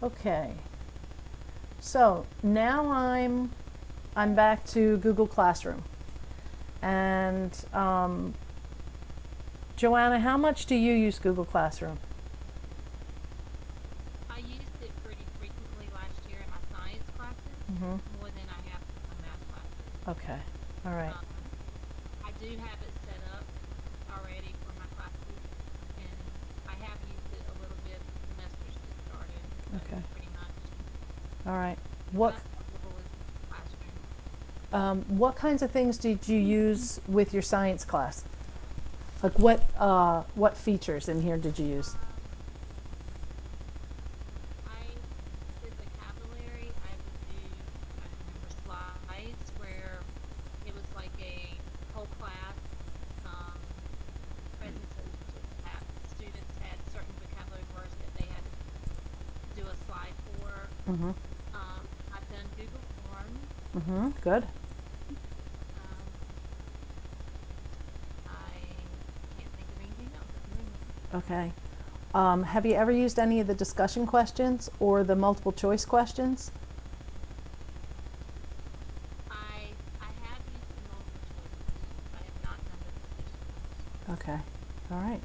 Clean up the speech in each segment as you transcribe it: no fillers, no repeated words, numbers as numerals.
Okay. So now I'm back to Google Classroom. And Joanna, how much do you use Google Classroom? I used it pretty frequently last year in my science classes, Mm-hmm. more than I have in my math classes. Okay. All right. Um, I do have it set up already for my classes, and I have used it a little bit the semester's just started, but Okay. pretty much All right. the What most comfortable is Classroom. what kinds of things did you use with your science class? Like what features in here did you use? Um, I did vocabulary. I would do, I remember slides where it was like a whole class um, presentation. Students had certain vocabulary words that they had to do a slide for. Mm-hmm. I've done Google Forms. Mm-hmm. Good. Um, I can't think of anything else at the moment. Okay. Have you ever used any of the discussion questions or the multiple choice questions? I have used the multiple choice questions. I have not done the discussion questions. Okay. All right.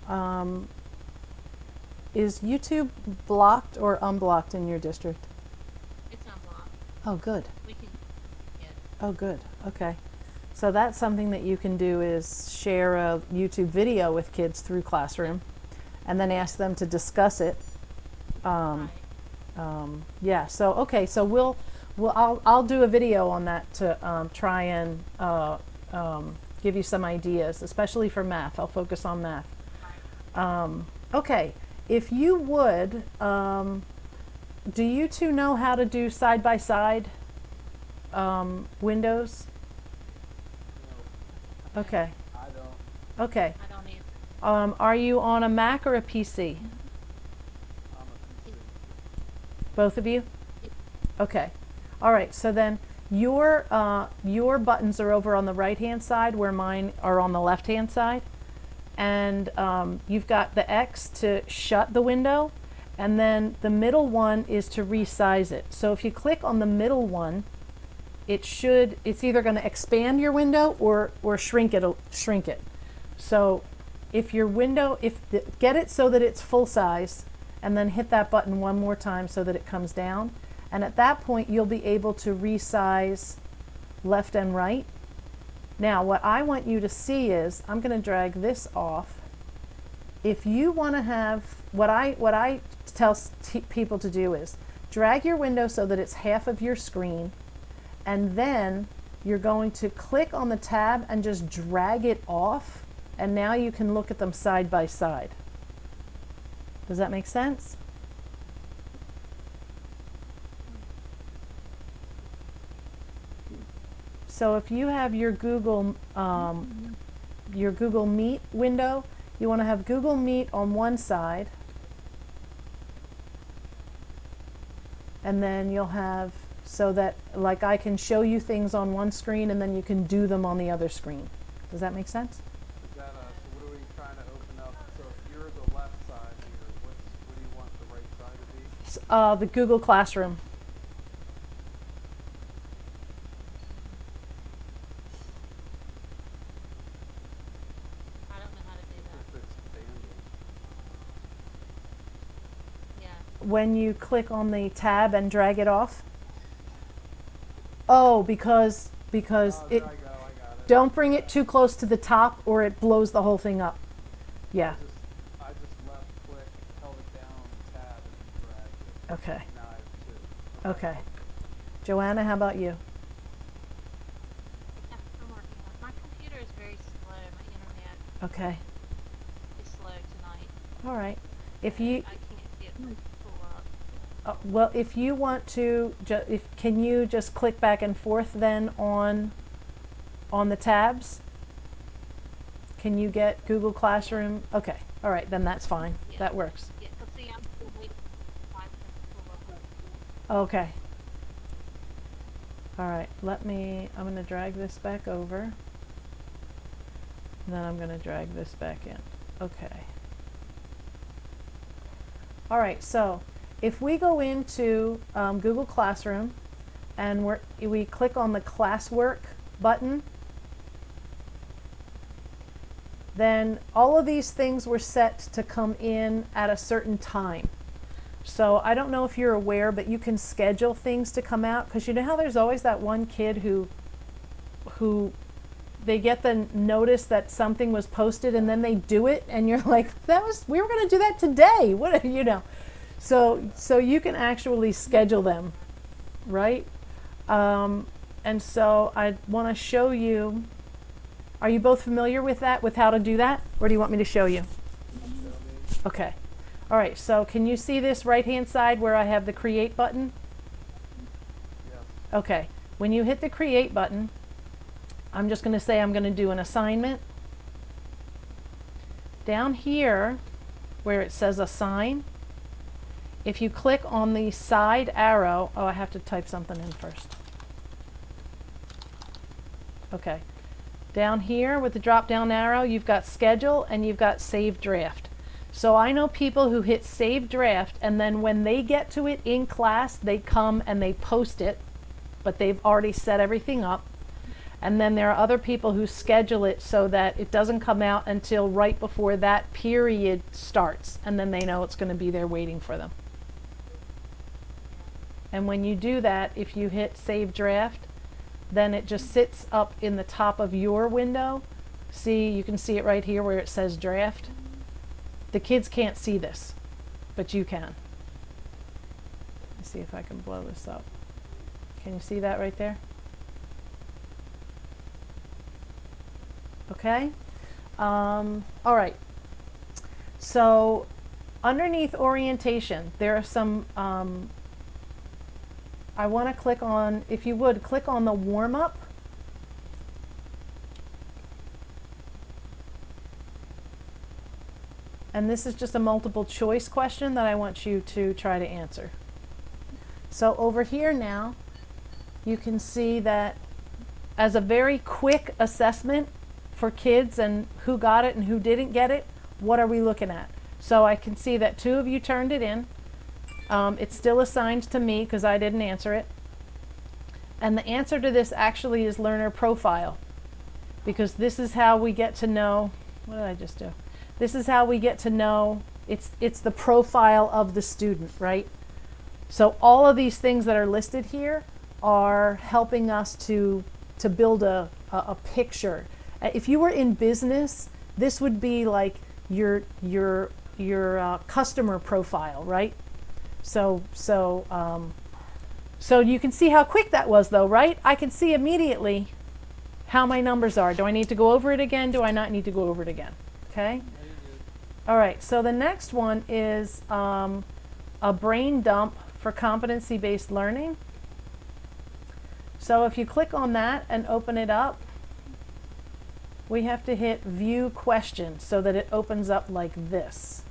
Um, is YouTube blocked or unblocked in your district? It's unblocked. Oh, good. We can, yes. Oh, good. Okay. So that's something that you can do is share a YouTube video with kids through Classroom and then ask them to discuss it. Um, Right. yeah, so okay, so I'll do a video on that to try and give you some ideas, especially for math. I'll focus on math. Right. Okay, if you would, do you two know how to do side by side windows? No, Okay, I don't. okay. I don't either. Are you on a Mac or a PC? I'm a PC. Both of you? Okay. All right. So then your buttons are over on the right hand side where mine are on the left hand side. And you've got the X to shut the window. And then the middle one is to resize it. So if you click on the middle one, it's either going to expand your window or shrink it. So if your window, get it so that it's full size, and then hit that button one more time so that it comes down. And at that point, you'll be able to resize left and right. Now, what I want you to see is, I'm going to drag this off. If you want to have, what I tell people to do is, drag your window so that it's half of your screen, and then you're going to click on the tab and just drag it off, and now you can look at them side by side. Does that make sense? So if you have your Google Meet window, you want to have Google Meet on one side, and then you'll have, so that like I can show you things on one screen and then you can do them on the other screen. Does that make sense? Is that so what are we trying to open up? So if you're the left side here, what do you want the right side to be? The Google Classroom. I don't know how to do If that. it's banded. Yeah. When you click on the tab and drag it off. Oh, because Oh, it, there I go. I got it. don't bring it too close to the top or it blows the whole thing up. Yeah. I just left click, held it down on the tab, and dragged it. Okay. Now I have two. Okay. Joanna, how about you? Yeah, I'm working on it. My computer is very slow. My internet Okay. is slow tonight. All right. If So you I can't get pull up. well, if you want to, can you just click back and forth then on the tabs? Can you get Google Classroom? Okay. All right, then that's fine. Yeah. That works. Yeah, because see, I'm still waiting for 5 minutes to pull up. Okay. All right. I'm going to drag this back over. And then I'm going to drag this back in. Okay. All right, so if we go into Google Classroom and we click on the classwork button, then all of these things were set to come in at a certain time. So I don't know if you're aware, but you can schedule things to come out, because you know how there's always that one kid who they get the notice that something was posted and then they do it and you're like, we were going to do that today. What, you know. So you can actually schedule them, right? And so I want to show you. Are you both familiar with that, with how to do that? Or do you want me to show you? Okay. All right, so can you see this right-hand side where I have the Create button? Yeah. Okay. When you hit the Create button, I'm just going to say I'm going to do an assignment. Down here, where it says Assign, if you click on the side arrow, oh, I have to type something in first. Okay. Down here with the drop-down arrow, you've got Schedule and you've got Save Draft. So I know people who hit Save Draft, and then when they get to it in class, they come and they post it, but they've already set everything up. And then there are other people who schedule it so that it doesn't come out until right before that period starts, and then they know it's going to be there waiting for them. And when you do that, if you hit Save Draft, then it just sits up in the top of your window. See, you can see it right here where it says Draft. The kids can't see this, but you can. Let's see if I can blow this up. Can you see that right there? Okay. All right. So underneath orientation, there are some, I want to click on, if you would, click on the warm-up. And this is just a multiple choice question that I want you to try to answer. So over here now, you can see that as a very quick assessment for kids and who got it and who didn't get it, what are we looking at? So I can see that 2 of you turned it in. It's still assigned to me because I didn't answer it. And the answer to this actually is learner profile, because this is how we get to know, what did I just do? This is how we get to know, it's the profile of the student, right? So all of these things that are listed here are helping us to build a picture. If you were in business, this would be like your customer profile, right? So you can see how quick that was though, right? I can see immediately how my numbers are. Do I need to go over it again? Do I not need to go over it again? Okay. All right, so the next one is a brain dump for competency-based learning. So if you click on that and open it up, we have to hit View Question so that it opens up like this.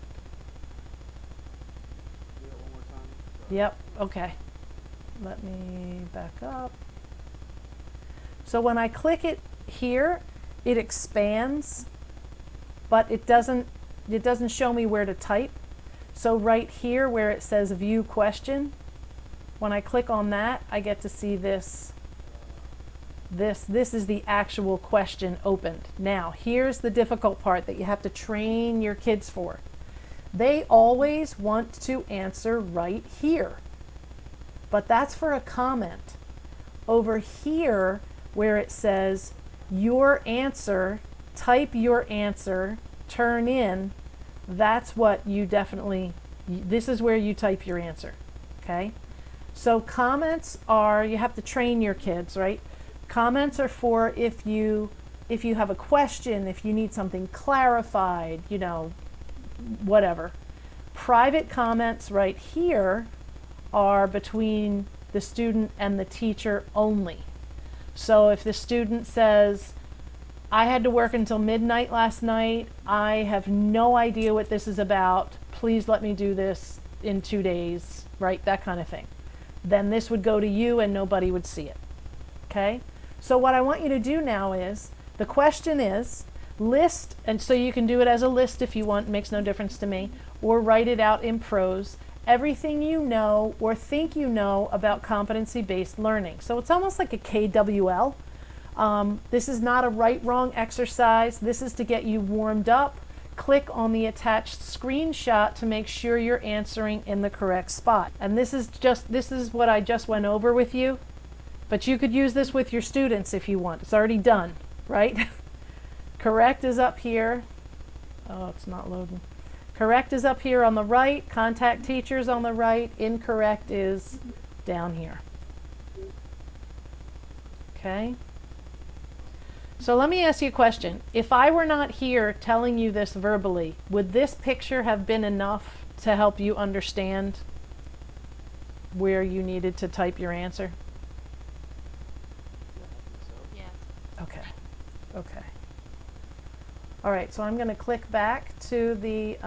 Do it one more time. Sorry. Yep, okay. Let me back up. So when I click it here, it expands, but it doesn't show me where to type. So right here where it says View Question, when I click on that, I get to see this. This is the actual question opened. Now, here's the difficult part that you have to train your kids for. They always want to answer right here, but that's for a comment. Over here, where it says your answer, type your answer, turn in, that's what you definitely, this is where you type your answer, okay? So comments are, you have to train your kids, right? Comments are for if you have a question, if you need something clarified, you know, whatever. Private comments right here are between the student and the teacher only. So if the student says, I had to work until midnight last night, I have no idea what this is about, please let me do this in 2 days, right? That kind of thing. Then this would go to you and nobody would see it, okay? So what I want you to do now is, the question is, list, and so you can do it as a list if you want, it makes no difference to me, or write it out in prose, everything you know or think you know about competency-based learning. So it's almost like a KWL. This is not a right-wrong exercise. This is to get you warmed up. Click on the attached screenshot to make sure you're answering in the correct spot. And this is what I just went over with you, but you could use this with your students if you want. It's already done, right? Correct is up here. Oh, it's not loading. Correct is up here on the right, contact teachers on the right, incorrect is down here. Okay? So let me ask you a question. If I were not here telling you this verbally, would this picture have been enough to help you understand where you needed to type your answer? Yes. Okay. Okay. All right, so I'm going to click back to the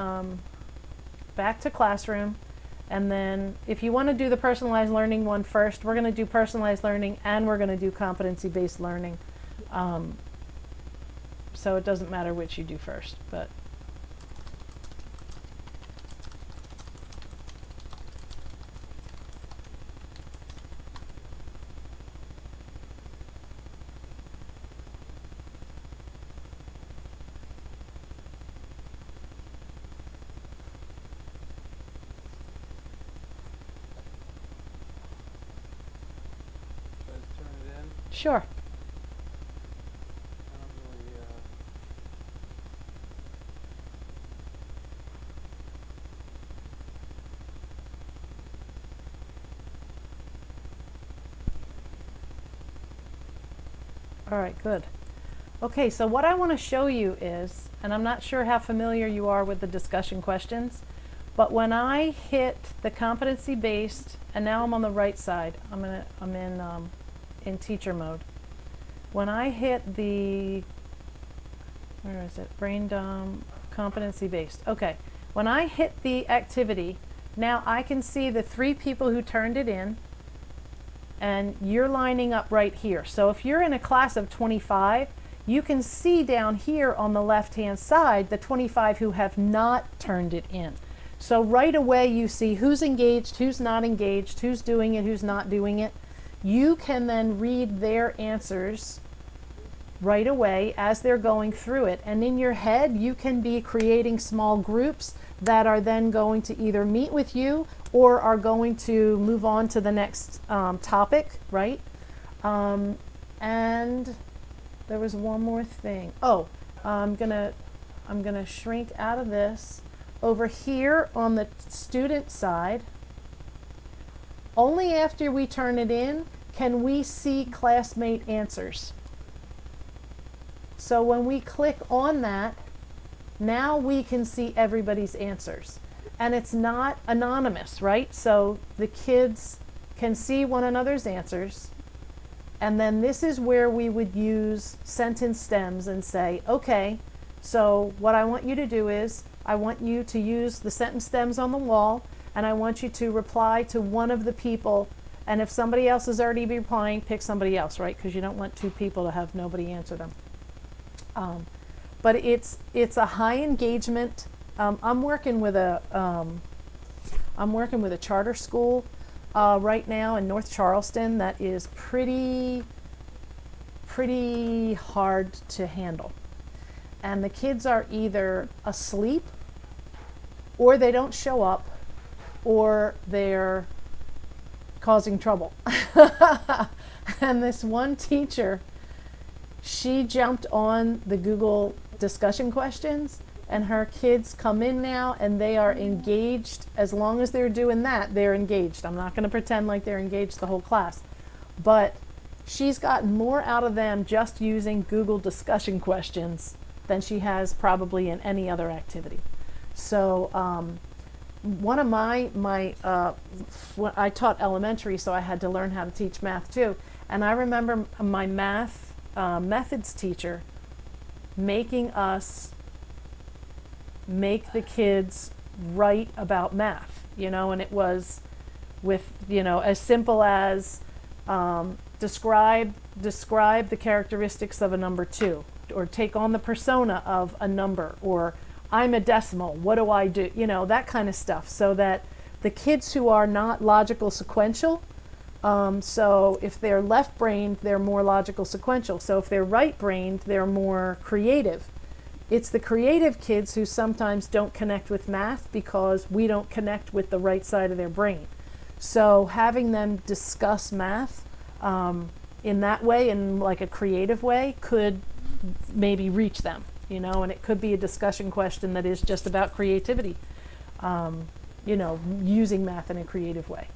back to classroom, and then if you want to do the personalized learning one first, we're going to do personalized learning and we're going to do competency-based learning. So it doesn't matter which you do first, but Guys, turn it in. sure. I don't really, All right, good. Okay, so what I want to show you is, and I'm not sure how familiar you are with the discussion questions, but when I hit the competency-based, and now I'm on the right side, I'm in teacher mode. When I hit the, where is it? Brain dump, competency-based. Okay, when I hit the activity, now I can see the 3 people who turned it in, and you're lining up right here. So if you're in a class of 25, you can see down here on the left-hand side the 25 who have not turned it in. So right away you see who's engaged, who's not engaged, who's doing it, who's not doing it. You can then read their answers right away as they're going through it. And in your head, you can be creating small groups that are then going to either meet with you or are going to move on to the next topic, right? And there was one more thing. Oh, I'm gonna shrink out of this. Over here on the student side, only after we turn it in can we see classmate answers. So when we click on that, now we can see everybody's answers. And it's not anonymous, right? So the kids can see one another's answers. And then this is where we would use sentence stems and say, okay, so what I want you to do is, I want you to use the sentence stems on the wall, and I want you to reply to one of the people. And if somebody else is already replying, pick somebody else, right? Because you don't want 2 people to have nobody answer them. But it's a high engagement. I'm working with a charter school right now in North Charleston that is pretty hard to handle. And the kids are either asleep, or they don't show up, or they're causing trouble. And this one teacher, she jumped on the Google discussion questions, and her kids come in now and they are engaged. As long as they're doing that, they're engaged. I'm not going to pretend like they're engaged the whole class, but she's gotten more out of them just using Google discussion questions than she has probably in any other activity. So one of I taught elementary, so I had to learn how to teach math too. And I remember my math methods teacher making us make the kids write about math, and it was with, as simple as describe the characteristics of a number 2, or take on the persona of a number, or I'm a decimal, what do I do, that kind of stuff, so that the kids who are not logical sequential, so if they're left-brained, they're more logical sequential. So if they're right-brained, they're more creative. It's the creative kids who sometimes don't connect with math because we don't connect with the right side of their brain. So having them discuss math in that way, in like a creative way, could maybe reach them, you know, and it could be a discussion question that is just about creativity, you know, using math in a creative way.